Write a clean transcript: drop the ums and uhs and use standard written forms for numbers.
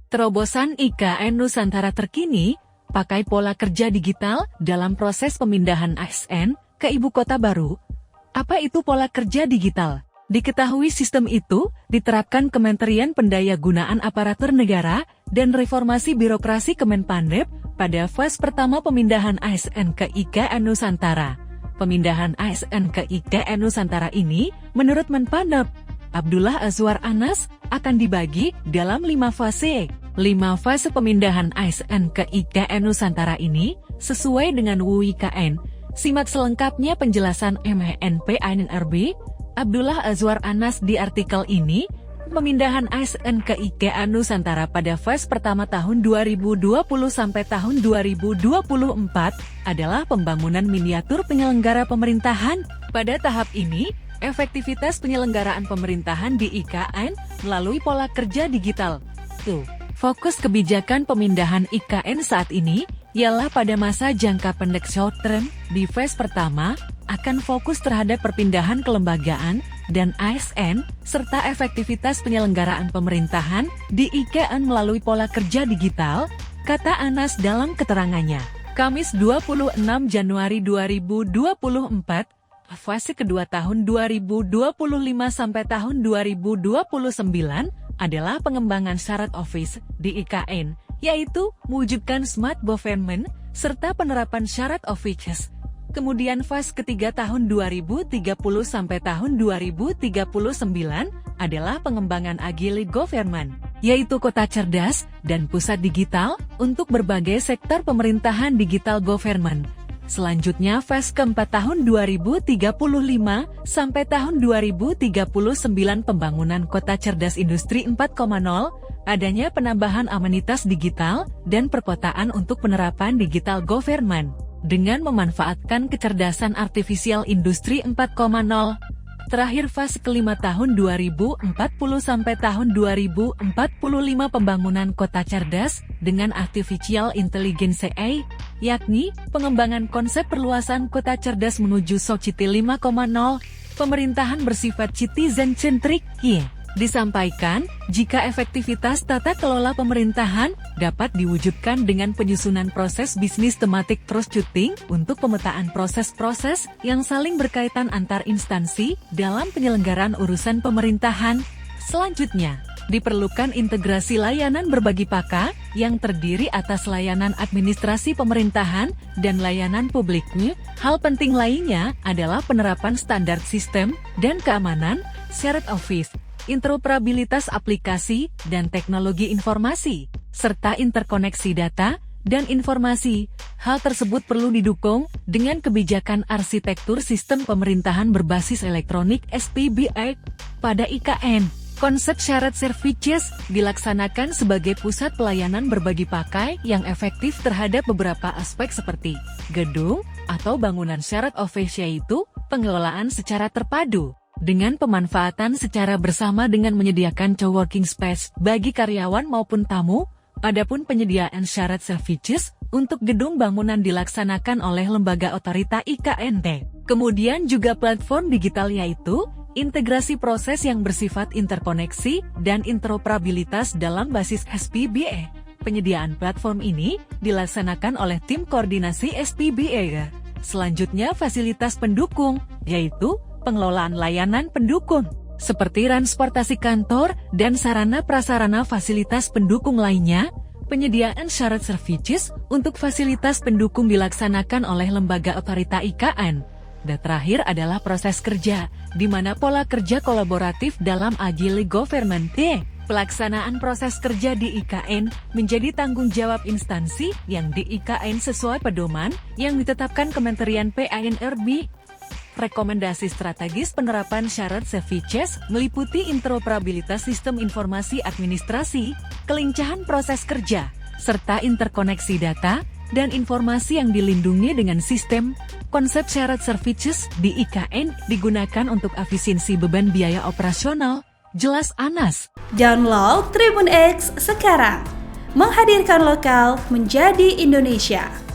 Terobosan IKN Nusantara terkini, pakai pola kerja digital dalam proses pemindahan ASN ke ibu kota baru. Apa itu pola kerja digital? Diketahui sistem itu diterapkan Kementerian Pendayagunaan Aparatur Negara dan Reformasi Birokrasi Kemenpandep pada fase pertama pemindahan ASN ke IKN Nusantara. Pemindahan ASN ke IKN Nusantara ini, menurut Menpandep, Abdullah Azwar Anas, akan dibagi dalam 5 fase. 5 fase pemindahan ASN ke IKN Nusantara ini sesuai dengan WIKN. Simak selengkapnya penjelasan MENP-ANRB Abdullah Azwar Anas di artikel ini. Pemindahan ASN ke IKN Nusantara pada fase pertama tahun 2020 sampai tahun 2024 adalah pembangunan miniatur penyelenggara pemerintahan. Pada tahap ini, efektivitas penyelenggaraan pemerintahan di IKN melalui pola kerja digital. Fokus kebijakan pemindahan IKN saat ini ialah pada masa jangka pendek short term. Di fase pertama, akan fokus terhadap perpindahan kelembagaan dan ASN, serta efektivitas penyelenggaraan pemerintahan di IKN melalui pola kerja digital, kata Anas dalam keterangannya. Kamis 26 Januari 2024, fase kedua tahun 2025 sampai tahun 2029 adalah pengembangan syarat office di IKN, yaitu mewujudkan smart government serta penerapan syarat office. Kemudian fase ketiga tahun 2030 sampai tahun 2039 adalah pengembangan agile government, yaitu kota cerdas dan pusat digital untuk berbagai sektor pemerintahan digital government. Selanjutnya fase keempat tahun 2035 sampai tahun 2039 pembangunan kota cerdas industri 4.0, adanya penambahan amenitas digital dan perkotaan untuk penerapan digital government dengan memanfaatkan kecerdasan artifisial industri 4.0. Terakhir fase kelima tahun 2040 sampai tahun 2045 pembangunan kota cerdas dengan artificial intelligence AI, yakni pengembangan konsep perluasan kota cerdas menuju Society 5.0, pemerintahan bersifat citizen-centric. Disampaikan, jika efektivitas tata kelola pemerintahan dapat diwujudkan dengan penyusunan proses bisnis tematik troubleshooting untuk pemetaan proses-proses yang saling berkaitan antar instansi dalam penyelenggaraan urusan pemerintahan. Selanjutnya, diperlukan integrasi layanan berbagi paka yang terdiri atas layanan administrasi pemerintahan dan layanan publiknya. Hal penting lainnya adalah penerapan standar sistem dan keamanan, shared office, interoperabilitas aplikasi dan teknologi informasi, serta interkoneksi data dan informasi. Hal tersebut perlu didukung dengan kebijakan arsitektur sistem pemerintahan berbasis elektronik SPBA. Pada IKN, konsep shared services dilaksanakan sebagai pusat pelayanan berbagi pakai yang efektif terhadap beberapa aspek seperti gedung atau bangunan shared office, yaitu pengelolaan secara terpadu dengan pemanfaatan secara bersama dengan menyediakan coworking space bagi karyawan maupun tamu. Adapun penyediaan syarat services untuk gedung bangunan dilaksanakan oleh lembaga otorita IKNT. Kemudian juga platform digital, yaitu integrasi proses yang bersifat interkoneksi dan interoperabilitas dalam basis SPBA. Penyediaan platform ini dilaksanakan oleh tim koordinasi SPBA. Selanjutnya fasilitas pendukung, yaitu pengelolaan layanan pendukung, seperti transportasi kantor dan sarana-prasarana fasilitas pendukung lainnya. Penyediaan syarat services untuk fasilitas pendukung dilaksanakan oleh lembaga otorita IKN. Dan terakhir adalah proses kerja, di mana pola kerja kolaboratif dalam agile government. Pelaksanaan proses kerja di IKN menjadi tanggung jawab instansi yang di IKN sesuai pedoman yang ditetapkan Kementerian PANRB. Rekomendasi strategis penerapan syarat services meliputi interoperabilitas sistem informasi administrasi, kelincahan proses kerja, serta interkoneksi data dan informasi yang dilindungi dengan sistem. Konsep syarat services di IKN digunakan untuk efisiensi beban biaya operasional, jelas Anas. Download Tribun X sekarang, menghadirkan lokal menjadi Indonesia.